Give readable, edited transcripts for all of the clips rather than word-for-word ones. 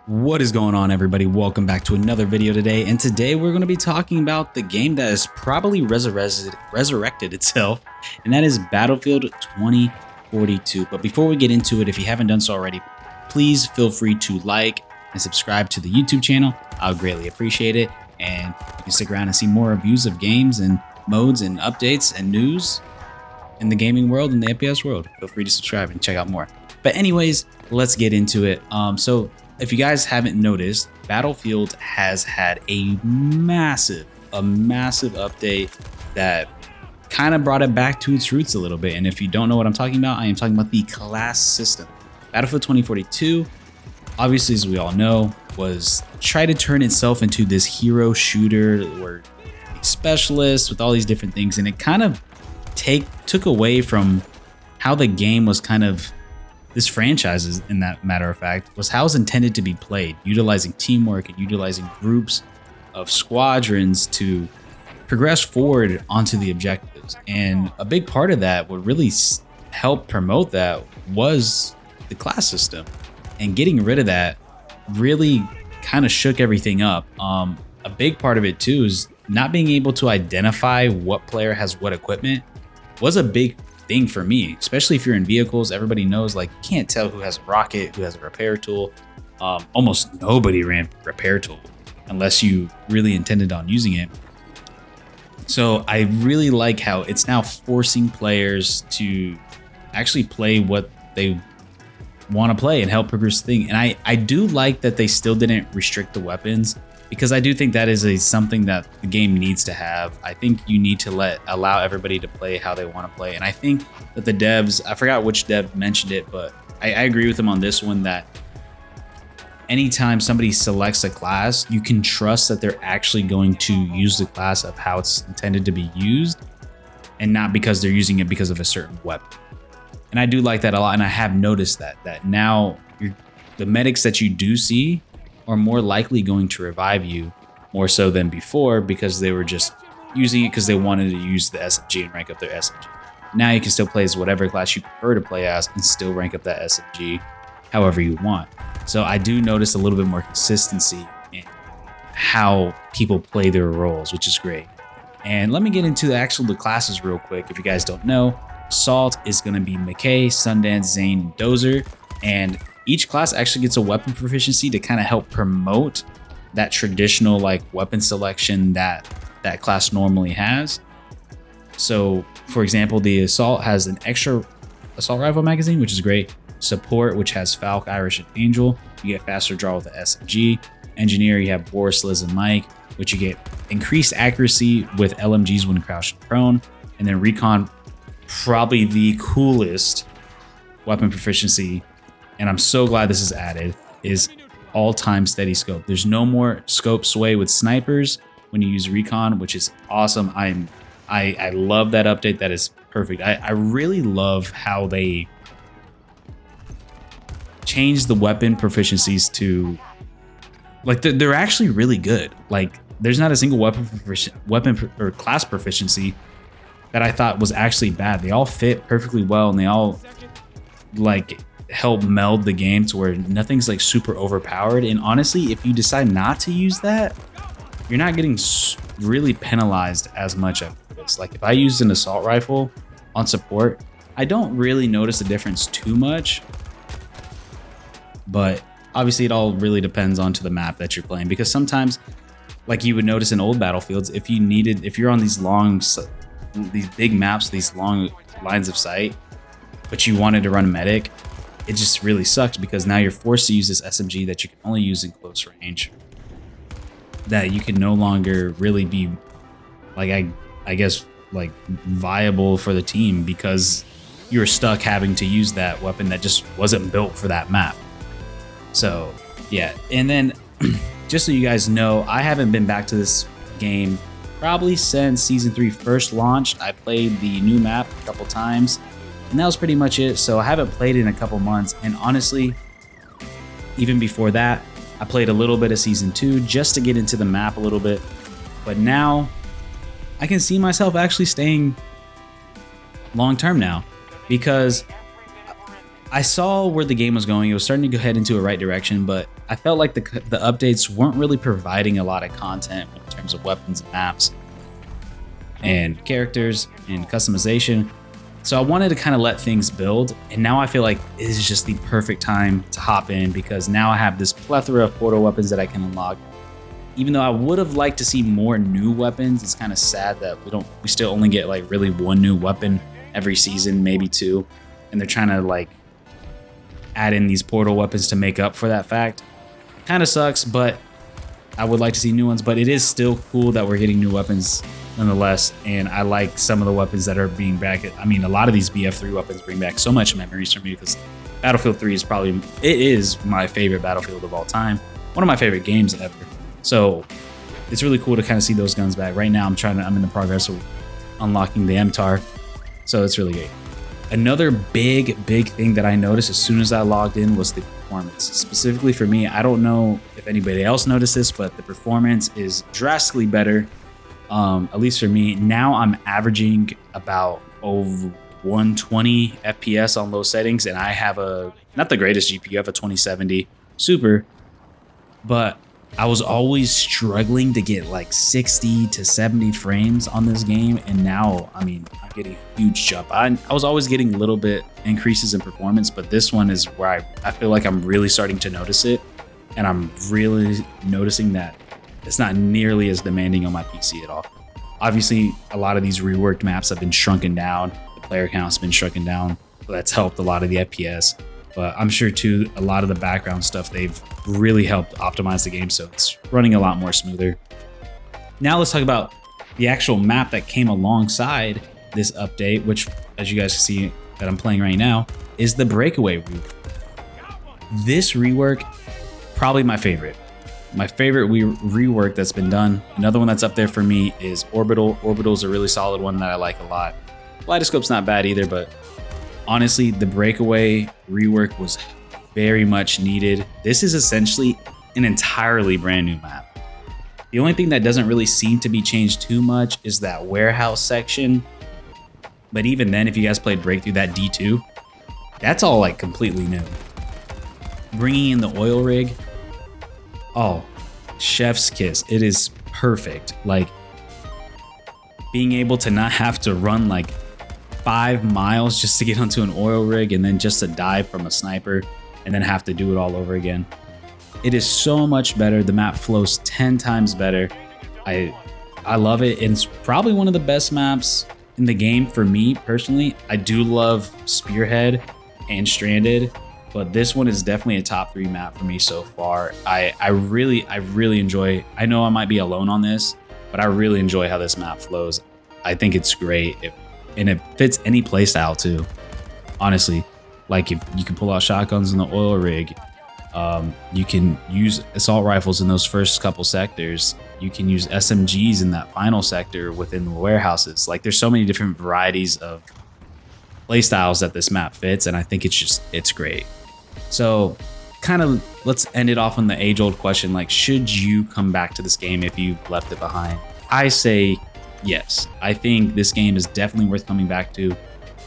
What is going on, everybody? Welcome back to another video today, and today we're going to be talking about the game that has probably resurrected itself, and that is Battlefield 2042. But before we get into it, if you haven't done so already, please feel free to like and subscribe to the YouTube channel. I'll greatly appreciate it, and you can stick around and see more reviews of games and modes and updates and news in the gaming world and the FPS world. Feel free to subscribe and check out more. But anyways, let's get into it. If you guys haven't noticed, Battlefield has had a massive update that kind of brought it back to its roots a little bit. And if you don't know what I'm talking about, I am talking about the class system. Battlefield 2042, obviously, as we all know, was try to turn itself into this hero shooter or specialist with all these different things. And it kind of took away from how the game was kind of, this franchise, is, in that matter of fact, was how it's intended to be played, utilizing teamwork and utilizing groups of squadrons to progress forward onto the objectives. And a big part of that, what really helped promote that, was the class system. And getting rid of that really kind of shook everything up. A big part of it too is not being able to identify what player has what equipment was a big thing for me, especially if you're in vehicles. Everybody knows, like, you can't tell who has a rocket, who has a repair tool. Almost nobody ran repair tool unless you really intended on using it. So I really like how it's now forcing players to actually play what they want to play and help progress the thing. And I do like that they still didn't restrict the weapons, because I do think that is something that the game needs to have. I think you need to allow everybody to play how they want to play. And I think that the devs, I forgot which dev mentioned it, but I agree with them on this one, that anytime somebody selects a class, you can trust that they're actually going to use the class of how it's intended to be used, and not because they're using it because of a certain weapon. And I do like that a lot. And I have noticed that now the medics that you do see are more likely going to revive you more so than before, because they were just using it because they wanted to use the SMG and rank up their SMG. Now you can still play as whatever class you prefer to play as and still rank up that SMG however you want. So I do notice a little bit more consistency in how people play their roles, which is great. And let me get into the classes real quick. If you guys don't know, Assault is going to be McKay, Sundance, Zane, and Dozer. And each class actually gets a weapon proficiency to kind of help promote that traditional weapon selection that class normally has. So, for example, the Assault has an extra assault rifle magazine, which is great. Support, which has Falk, Irish, and Angel. You get faster draw with the SMG. Engineer, you have Boris, Liz, and Mike, which you get increased accuracy with LMGs when crouched and prone. And then Recon, probably the coolest weapon proficiency, and I'm so glad this is added, is all-time steady scope. There's no more scope sway with snipers when you use Recon, which is awesome. I love that update. That is perfect. I really love how they changed the weapon proficiencies to, they're actually really good. There's not a single weapon or class proficiency that I thought was actually bad. They all fit perfectly well, and they all help meld the game to where nothing's super overpowered. And honestly, if you decide not to use that, you're not getting really penalized as much of this. If I used an assault rifle on support, I don't really notice a difference too much, but obviously it all really depends onto the map that you're playing, because sometimes, you would notice in old Battlefields, if you're on these big maps, these long lines of sight, but you wanted to run medic, it just really sucks, because now you're forced to use this SMG that you can only use in close range, that you can no longer really be I guess viable for the team, because you're stuck having to use that weapon that just wasn't built for that map. So yeah. And then just so you guys know, I haven't been back to this game probably since Season 3 first launched. I played the new map a couple times, and that was pretty much it. So I haven't played it in a couple months. And honestly, even before that, I played a little bit of Season 2 just to get into the map a little bit. But now I can see myself actually staying long term now, because I saw where the game was going. It was starting to go head into a right direction, but I felt like the updates weren't really providing a lot of content in terms of weapons and maps and characters and customization. So I wanted to kind of let things build, and now I feel like it is just the perfect time to hop in because now I have this plethora of portal weapons that I can unlock. Even though I would have liked to see more new weapons, it's kind of sad that we still only get like really one new weapon every season, maybe two, and they're trying to like add in these portal weapons to make up for that fact. Kind of sucks, but I would like to see new ones, but it is still cool that we're getting new weapons nonetheless, and I like some of the weapons that are being back. I mean, a lot of these BF3 weapons bring back so much memories for me because Battlefield 3 is my favorite Battlefield of all time, one of my favorite games ever. So it's really cool to kind of see those guns back. Right now, I'm in the progress of unlocking the MTAR, so it's really great. Another big thing that I noticed as soon as I logged in was the performance. Specifically for me, I don't know if anybody else noticed this, but the performance is drastically better. At least for me. Now I'm averaging about over 120 FPS on low settings, and I have not the greatest GPU, I have a 2070 Super, but I was always struggling to get like 60 to 70 frames on this game, and now, I mean, I'm getting a huge jump. I was always getting little bit increases in performance, but this one is where I feel like I'm really starting to notice it, and I'm really noticing that it's not nearly as demanding on my PC at all. Obviously, a lot of these reworked maps have been shrunken down. The player count's been shrunken down, so that's helped a lot of the FPS. But I'm sure too, a lot of the background stuff, they've really helped optimize the game, so it's running a lot more smoother. Now let's talk about the actual map that came alongside this update, which, as you guys can see that I'm playing right now, is the Breakaway rework. This rework, probably my favorite. My favorite rework that's been done. Another one that's up there for me is Orbital. Orbital's a really solid one that I like a lot. Kaleidoscope's not bad either, but honestly, the Breakaway rework was very much needed. This is essentially an entirely brand new map. The only thing that doesn't really seem to be changed too much is that warehouse section. But even then, if you guys played Breakthrough, that D2, that's all like completely new. Bringing in the oil rig, oh, chef's kiss. It is perfect. Like, being able to not have to run like 5 miles just to get onto an oil rig and then just to dive from a sniper and then have to do it all over again. It is so much better. The map flows 10 times better. I love it. It's probably one of the best maps in the game for me personally. I do love Spearhead and Stranded, but this one is definitely a top 3 map for me so far. I really enjoy. I know I might be alone on this, but I really enjoy how this map flows. I think it's great, and it fits any playstyle too. Honestly, like if you can pull out shotguns in the oil rig, you can use assault rifles in those first couple sectors. You can use SMGs in that final sector within the warehouses. Like, there's so many different varieties of playstyles that this map fits, and I think it's great. So kind of let's end it off on the age-old question, like, should you come back to this game if you left it behind? I say yes. I think this game is definitely worth coming back to.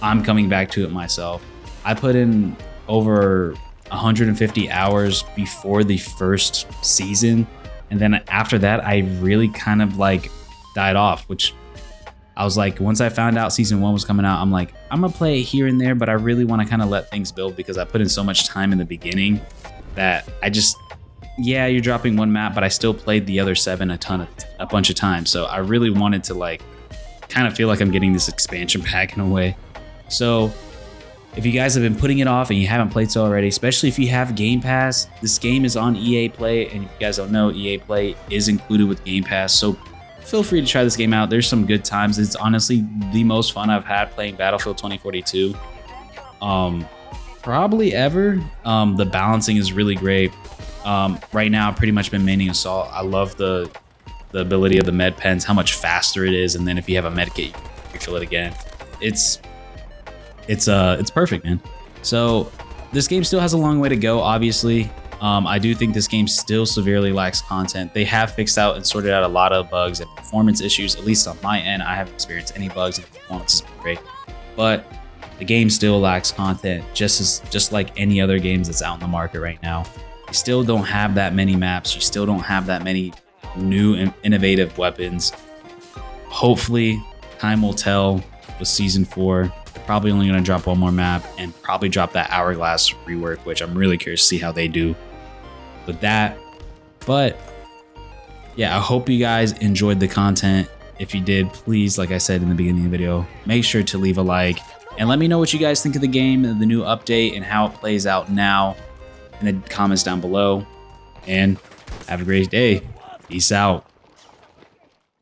I'm coming back to it myself. I put in over 150 hours before the first season, and then after that I really kind of like died off, which I was like, once I found out season 1 was coming out, I'm like, I'm gonna play it here and there, but I really want to kind of let things build because I put in so much time in the beginning that I just, yeah, you're dropping one map, but I still played the other 7 a bunch of times. So I really wanted to like kind of feel like I'm getting this expansion pack in a way. So if you guys have been putting it off and you haven't played so already, especially if you have Game Pass, this game is on EA Play, and if you guys don't know, EA Play is included with Game Pass, so feel free to try this game out. There's some good times. It's honestly the most fun I've had playing Battlefield 2042 probably ever. The balancing is really great. Right now I've pretty much been maining assault. I love the ability of the med pens, how much faster it is, and then if you have a med kit, you can refill it again. It's perfect, man. So this game still has a long way to go, obviously. I do think this game still severely lacks content. They have fixed out and sorted out a lot of bugs and performance issues. At least on my end, I haven't experienced any bugs, and the performance has been great. But the game still lacks content, just like any other games that's out in the market right now. You still don't have that many maps. You still don't have that many new and innovative weapons. Hopefully, time will tell with Season 4. Probably only going to drop one more map and probably drop that Hourglass rework, which I'm really curious to see how they do with that. But yeah, I hope you guys enjoyed the content. If you did, please, like I said in the beginning of the video, make sure to leave a like and let me know what you guys think of the game, the new update, and how it plays out now in the comments down below. And have a great day. Peace out.